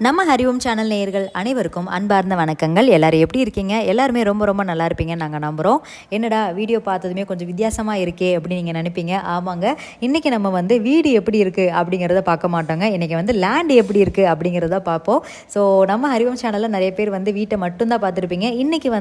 நம்ம ஹரிஓம் சேனல் நேயர்கள் அனைவருக்கும் அன்பார்ந்த வணக்கங்கள். எல்லாரும் எப்படி இருக்கீங்க? எல்லாருமே ரொம்ப ரொம்ப நல்லா இருப்பீங்கன்னு நாங்கள் நம்புகிறோம். என்னடா வீடியோ பார்த்ததுமே கொஞ்சம் வித்தியாசமாக இருக்கே அப்படின்னு நீங்கள் நினைப்பீங்க. ஆமாங்க, இன்றைக்கி நம்ம வீடு எப்படி இருக்குது அப்படிங்கிறத பார்க்க மாட்டோங்க. இன்றைக்கி லேண்ட் எப்படி இருக்குது அப்படிங்கிறத பார்ப்போம். ஸோ நம்ம ஹரிஓம் சேனலில் நிறைய பேர் வீட்டை மட்டும்தான் பார்த்துருப்பீங்க. இன்றைக்கி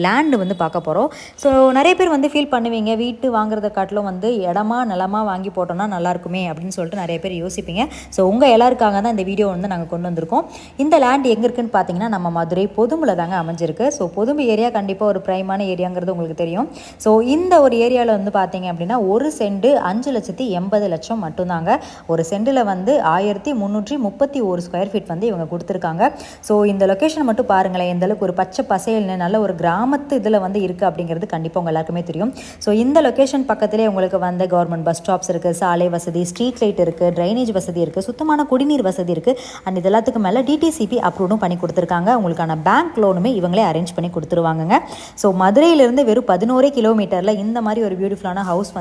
லேண்டு பார்க்க போகிறோம். ஸோ நிறைய பேர் ஃபீல் பண்ணுவீங்க, வீட்டு வாங்குறத காட்டிலும் இடமா நிலமா வாங்கி போட்டோம்னா நல்லாயிருக்குமே அப்படின்னு சொல்லிட்டு நிறைய பேர் யோசிப்பீங்க. ஸோ உங்கள் எல்லாருக்காக தான் இந்த வீடியோ நாங்கள் கொண்டு வந்திருக்கோம். இந்த லேண்ட் எங்கே இருக்குன்னு பார்த்தீங்கன்னா நம்ம மதுரை பொதும்புல தாங்க அமைஞ்சிருக்கு. ஸோ பொதும்பு ஏரியா கண்டிப்பாக ஒரு பிரைமான ஏரியாங்கிறது உங்களுக்கு தெரியும். ஸோ இந்த ஒரு ஏரியாவில் பார்த்தீங்க அப்படின்னா ஒரு சென்ட் 5,80,00,000 மட்டும்தாங்க. ஒரு சென்டில் 1,331 ஸ்கொயர் ஃபீட் இவங்க கொடுத்துருக்காங்க. ஸோ இந்த லொக்கேஷன் மட்டும் பாருங்களேன், எந்த அளவுக்கு ஒரு பச்சை பசையல்னு நல்ல ஒரு கிராமத்து இதில் இருக்குது அப்படிங்கிறது கண்டிப்பாக உங்கள் எல்லாருக்குமே தெரியும். ஸோ இந்த லொக்கேஷன் பக்கத்திலே உங்களுக்கு கவர்மெண்ட் பஸ் ஸ்டாப்ஸ் இருக்குது, சாலை வசதி, ஸ்ட்ரீட் லைட் இருக்குது, ட்ரைனேஜ் வசதி இருக்குது, சுத்தமான குடிநீர் வசதி இருக்குது. அண்ட் இது எல்லாத்துக்கு மேலே டிடிசிபி அப்ரூவும் பண்ணி கொடுத்துருக்காங்க. உங்களுக்கான பேங்க் லோனுமே இவங்களே அரேஞ்ச் பண்ணி கொடுத்துருவாங்க. ஸோ மதுரையிலேருந்து வெறும் 11 கிலோமீட்டரில் இந்த மாதிரி ஒரு பியூட்டிஃபுல்லான ஹவுஸ்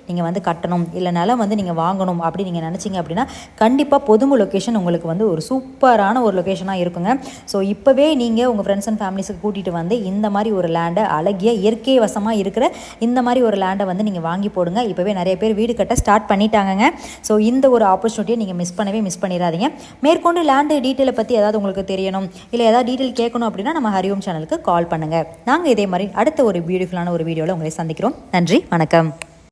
நீங்கள் கட்டணும் இல்லை நிலம் நீங்கள் வாங்கணும் அப்படி நீங்கள் நினச்சிங்க அப்படின்னா கண்டிப்பாக பொதும்பு லொக்கேஷன் உங்களுக்கு ஒரு சூப்பரான ஒரு லொக்கேஷனாக இருக்குங்க. ஸோ இப்போவே நீங்கள் உங்கள் ஃப்ரெண்ட்ஸ் அண்ட் ஃபேமிலிஸுக்கு கூட்டிகிட்டு இந்த மாதிரி ஒரு லேண்டை அழகிய இயற்கை வசமாக இருக்கிற இந்த மாதிரி ஒரு லேண்டை நீங்கள் வாங்கி போடுங்க. இப்போவே நிறைய பேர் வீடு கட்ட ஸ்டார்ட் பண்ணிட்டாங்க. ஸோ இந்த ஒரு ஆப்பர்ச்சுனிட்டியை நீங்கள் மிஸ் பண்ணிடாதீங்க. மேற்கொண்டு லேண்டு டீட்டெயிலை பற்றி ஏதாவது உங்களுக்கு தெரியணும் இல்லை ஏதாவது டீட்டெயில் கேட்கணும் அப்படின்னா நம்ம ஹரிஓம் சேனலுக்கு கால் பண்ணுங்கள். நாங்கள் இதே மாதிரி அடுத்த ஒரு பியூட்டிஃபுல்லான ஒரு வீடியோவில் உங்களை சந்திக்கிறோம். நன்றி, வணக்கம்.